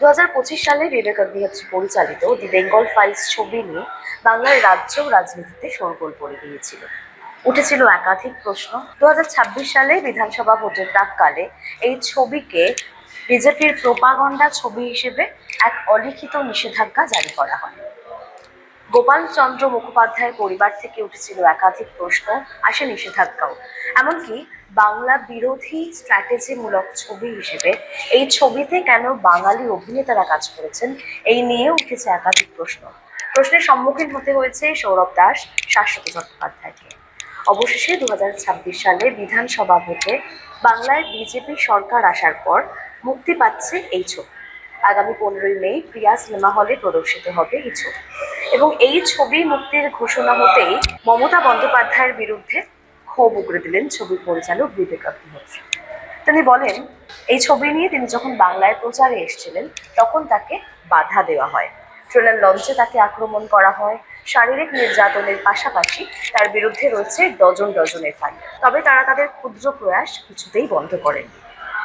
2025 সালে বিবেক অগ্নিহোত্রী পরিচালিত দি বেঙ্গল ফাইলস ছবি নিয়ে বাংলার রাজ্য রাজনীতিতে শোরগোল পড়ে গিয়েছিল। উঠেছিল একাধিক প্রশ্ন। 2026 সালে বিধানসভা ভোটের প্রাক্কালে এই ছবিকে বিজেপির প্রোপাগন্ডা ছবি হিসেবে এক অলিখিত নিষেধাজ্ঞা জারি করা হয়। গোপাল চন্দ্র মুখোপাধ্যায়ের পরিবার থেকে উঠেছিল একাধিক প্রশ্ন, আসে নিষেধাজ্ঞাও। এমনকি বাংলা বিরোধী স্ট্র্যাটেজিমূলক ছবি হিসেবে এই ছবিতে কেন বাঙালি অভিনেতারা কাজ করেছেন এই নিয়ে উঠেছে একাধিক প্রশ্ন। প্রশ্নের সম্মুখীন হতে হয়েছে সৌরভ দাস, শাশ্বত চট্টোপাধ্যায়কে। অবশেষে 2026 সালে বিধানসভা ভোটে বাংলায় বিজেপি সরকার আসার পর মুক্তি পাচ্ছে এই ছবি। আগামী 15ই মে প্রিয়া সিনেমা হলে প্রদর্শিত হবে এই ছবি এবং এই ছবি মুক্তির ঘোষণা হতেই মমতা বন্দ্যোপাধ্যায়ের বিরুদ্ধে ক্ষোভ উগরে দিলেন ছবির পরিচালক বিবেক অগ্নিহোত্রী। তিনি বলেন, এই ছবি নিয়ে তিনি যখন বাংলায় প্রচারে এসেছিলেন তখন তাকে বাধা দেওয়া হয়, ট্রেলার লঞ্চে তাকে আক্রমণ করা হয়, শারীরিক নির্যাতনের পাশাপাশি তার বিরুদ্ধে রয়েছে ডজন ডজনের ফাইল। তবে তারা তাদের ক্ষুদ্র প্রয়াস কিছুতেই বন্ধ করেন।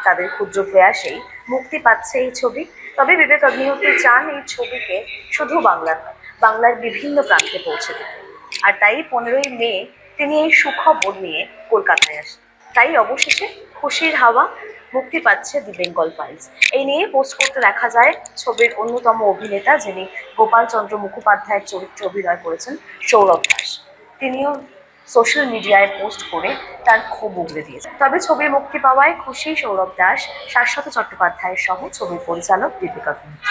তাদের ক্ষুদ্র প্রয়াসেই মুক্তি পাচ্ছে এই ছবি। তবে বিবেক অগ্নিহোত্রী চান এই ছবিকে শুধু বাংলার নয়, বাংলার বিভিন্ন প্রান্তে পৌঁছে দিতে। আর তাই 15ই মে তিনি এই সুখবর নিয়ে কলকাতায় আসেন। তাই অবশেষে খুশির হাওয়া, মুক্তি পাচ্ছে দি বেঙ্গল ফাইলস। এই নিয়ে পোস্ট করতে দেখা যায় ছবির অন্যতম অভিনেতা, যিনি গোপাল চন্দ্র মুখোপাধ্যায়ের চরিত্রে অভিনয় করেছেন, সৌরভ দাস। তিনিও সোশ্যাল মিডিয়ায় পোস্ট করে তার ক্ষোভ উগরে দিয়েছেন। তবে ছবির মুক্তি পাওয়ায় খুশি সৌরভ দাস, শাশ্বত চট্টোপাধ্যায়ের সহ ছবির পরিচালক বিবেক অগ্নিহোত্রী।